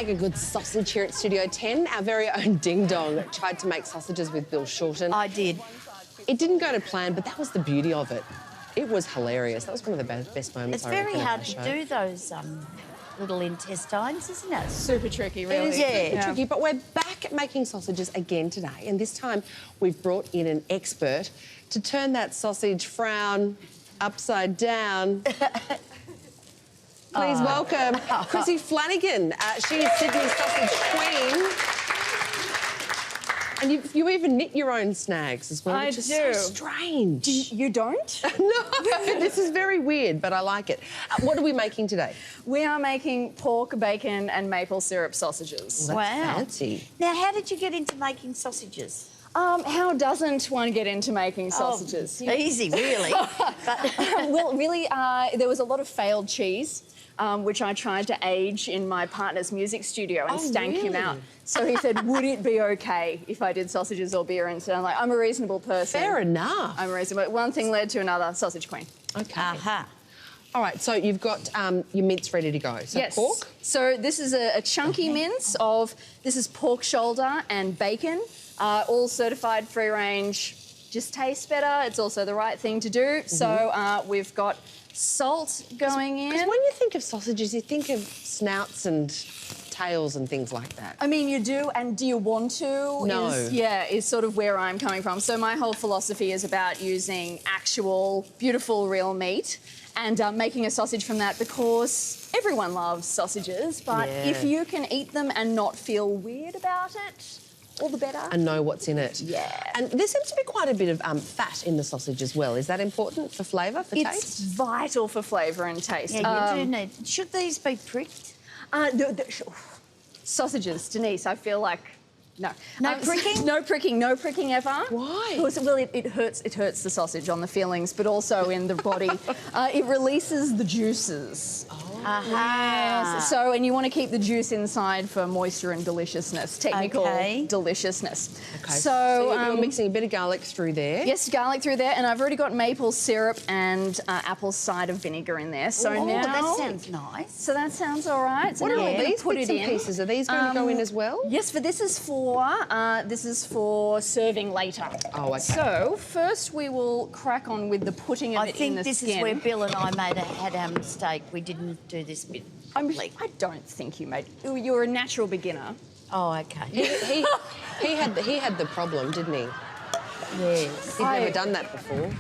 make a good sausage here at Studio 10. Our very own Ding Dong tried to make sausages with Bill Shorten. I did. It didn't go to plan, but that was the beauty of it. It was hilarious. That was one of the best moments. It's very hard to do those little intestines, isn't it? Super tricky, really. It is super tricky, but we're back at making sausages again today, and this time we've brought in an expert to turn that sausage frown upside down. Please welcome Chrissy Flanagan. She is Sydney's sausage queen. And you even knit your own snags as well, which is so strange. You don't? No, this is very weird, but I like it. What are we making today? We are making pork, bacon and maple syrup sausages. Well, that's fancy. Now, how did you get into making sausages? How doesn't one get into making sausages? Easy, really. Well, really, there was a lot of failed cheese, which I tried to age in my partner's music studio and stank him out. So he said, would it be okay if I did sausages or beer? And so I'm like, I'm a reasonable person. Fair enough. I'm reasonable. One thing led to another, sausage queen. Okay. Aha. All right, so you've got your mince ready to go. So yes. pork? So this is a chunky mince of, this is pork shoulder and bacon, all certified free range. Just tastes better. It's also the right thing to do. So we've got salt going in. Because when you think of sausages, you think of snouts and tails and things like that. I mean, you do, and do you want to? No. Is sort of where I'm coming from. So my whole philosophy is about using actual, beautiful, real meat and making a sausage from that, because everyone loves sausages, but if you can eat them and not feel weird about it, all the better. And know what's in it. Yeah. And there seems to be quite a bit of fat in the sausage as well. Is that important for flavour, for taste? It's vital for flavour and taste. Yeah, you do need... Should these be pricked? Sausages, Denise, I feel like... No. No pricking? No pricking, no pricking ever. Why? Because, well, it hurts the sausage on the feelings, but also in the body. It releases the juices. Yes. So, and you want to keep the juice inside for moisture and deliciousness, technical deliciousness. Okay. So you're mixing a bit of garlic through there. Yes, garlic through there, and I've already got maple syrup and apple cider vinegar in there. So now that sounds nice. So that sounds all right. So What now are all these put bits it and in. pieces? Are these going to go in as well? Yes, but this is for serving later. Oh, okay. So first we will crack on with the putting of it in the skin. I think this is where Bill and I had our mistake. We didn't do this bit properly. I don't think you made... You're a natural beginner. Oh, okay. He had the problem, didn't he? Yes. He'd never done that before.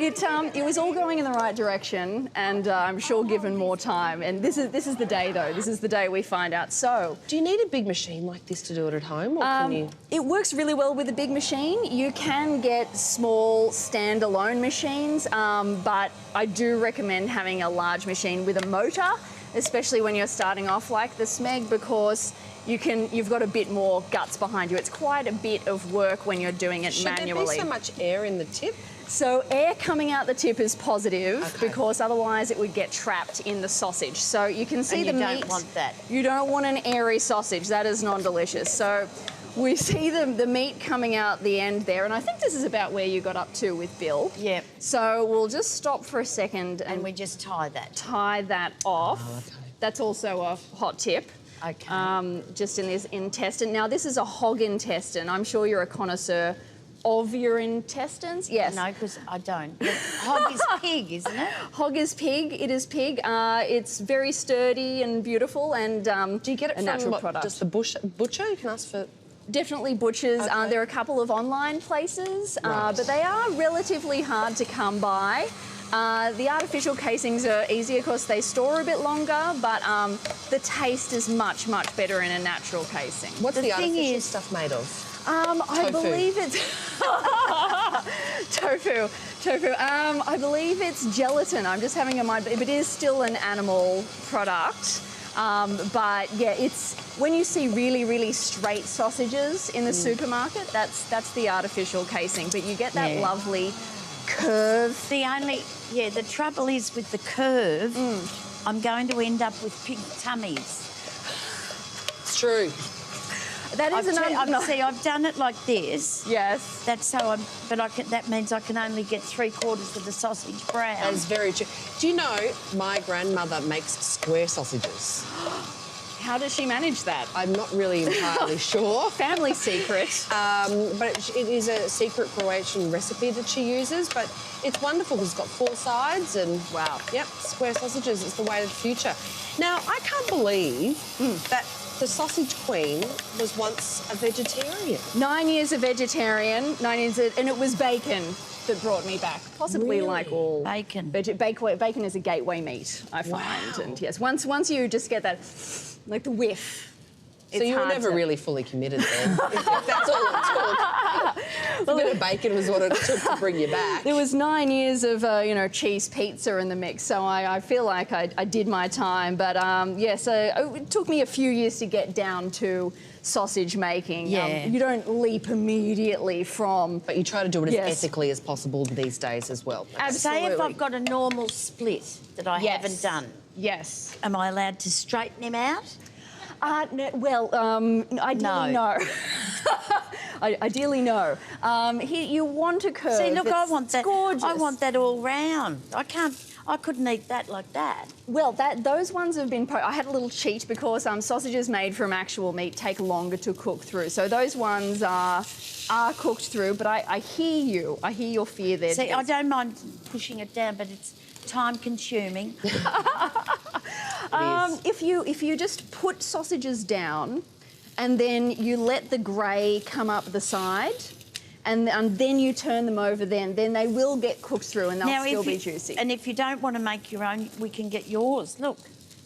It was all going in the right direction, and I'm sure given more time. And this is the day, though. This is the day we find out. So, do you need a big machine like this to do it at home, or can you? It works really well with a big machine. You can get small standalone machines, but I do recommend having a large machine with a motor, especially when you're starting off like the Smeg, because you've got a bit more guts behind you. It's quite a bit of work when you're doing it manually. Should there be so much air in the tip? So air coming out the tip is positive, because otherwise it would get trapped in the sausage. So you can see the meat. You don't want that. You don't want an airy sausage. That is non-delicious. So we see the meat coming out the end there, and I think this is about where you got up to with Bill. Yep. So we'll just stop for a second and we just tie that. Tie that off. Oh, okay. That's also a hot tip. Okay. Just in this intestine. Now this is a hog intestine. I'm sure you're a connoisseur of your intestines. Yes. No, because I don't. But hog is pig, isn't it? Hog is pig. It is pig. It's very sturdy and beautiful, and do you get it from natural product? Just the butcher? You can ask for. Definitely butchers. There are a couple of online places, but they are relatively hard to come by. The artificial casings are easier because they store a bit longer, but the taste is much, much better in a natural casing. What's the artificial stuff made of? I believe it's tofu. I believe it's gelatin. I'm just having a mind, but it is still an animal product. But yeah, it's when you see really, really straight sausages in the supermarket, that's the artificial casing. But you get that lovely curve. The trouble is with the curve, I'm going to end up with pig tummies. It's true. That is see, I've done it like this. Yes. That's how that means I can only get 3/4 of the sausage brown. That's very true. Do you know my grandmother makes square sausages? How does she manage that? I'm not really entirely sure. Family secret. But it is a secret Croatian recipe that she uses, but it's wonderful because it's got 4 sides and, Wow. Yep, square sausages. It's the way of the future. Now, I can't believe that the sausage queen was once a vegetarian. 9 years a vegetarian, 9 years, and it was bacon that brought me back. Possibly Really? like all Bacon. Bacon is a gateway meat, I find. Wow. And yes, once you just get that, like the whiff. So you were never really fully committed then, if that's all it took. A bit of bacon was what it took to bring you back. There was 9 years of, cheese pizza in the mix, so I feel like I did my time. But, so it took me a few years to get down to sausage making. Yeah. You don't leap immediately from... But you try to do it as Yes. ethically as possible these days as well. Absolutely. Say if I've got a normal split that I Yes. haven't done, Yes. am I allowed to straighten him out? Ideally, no. Ideally, no. You want a curve. See, look, I that's want that. Gorgeous. I want that all round. I couldn't eat that like that. Well, those ones have been... I had a little cheat because sausages made from actual meat take longer to cook through. So those ones are cooked through, but I hear you. I hear your fear there. See, I don't mind pushing it down, but it's time-consuming. If you just put sausages down and then you let the grey come up the side and then you turn them over then they will get cooked through and they'll still be juicy. And if you don't want to make your own, we can get yours, look,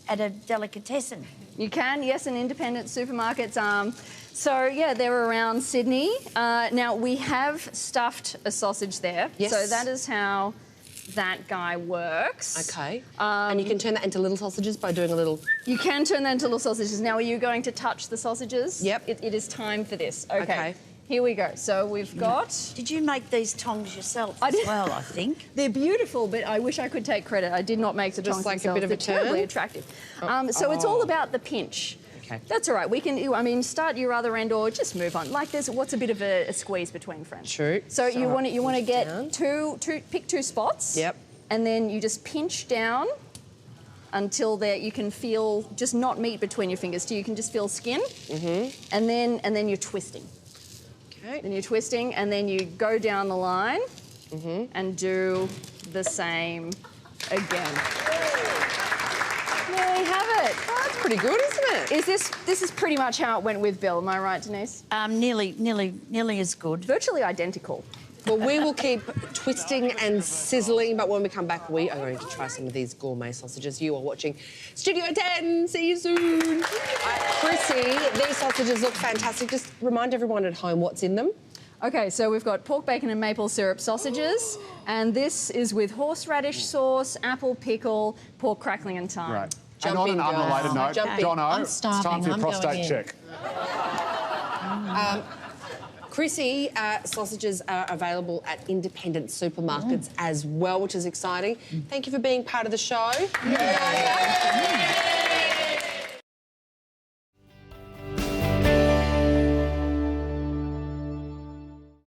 at a delicatessen. You can, yes, in independent supermarkets. So, yeah, they're around Sydney. Now, we have stuffed a sausage there. Yes. So that is how that guy works. Okay. And you can turn that into little sausages by doing a little... You can turn that into little sausages. Now, are you going to touch the sausages? Yep. It is time for this. Okay. Okay. Here we go. So we've got... Did you make these tongs yourself I as did. well, I think? They're beautiful, but I wish I could take credit. I did not make the Just tongs like a themselves. bit of a They're terribly turn? attractive. So it's all about the pinch. Okay. That's all right. We can, start your other end or just move on. Like what's a bit of a squeeze between friends. True. So you want to push get down. pick 2 spots. Yep. And then you just pinch down until you can feel just not meat between your fingers. So you can just feel skin. Mm-hmm. And then you're twisting. Okay. Then you're twisting, and then you go down the line and do the same again. There we have it. Oh, that's pretty good, isn't it? This is pretty much how it went with Bill, am I right, Denise? Nearly as good. Virtually identical. Well, we will keep twisting and sizzling, but when we come back, we are going to try some of these gourmet sausages. You are watching Studio 10. See you soon. Chrissy, these sausages look fantastic. Just remind everyone at home what's in them. Okay, so we've got pork, bacon and maple syrup sausages, and this is with horseradish sauce, apple pickle, pork crackling and thyme. Right. Jump and on in, an unrelated Jono. note, Jump in. Jono, I'm it's time starving. for your I'm prostate going in. check. Chrissy, sausages are available at independent supermarkets as well, which is exciting. Thank you for being part of the show.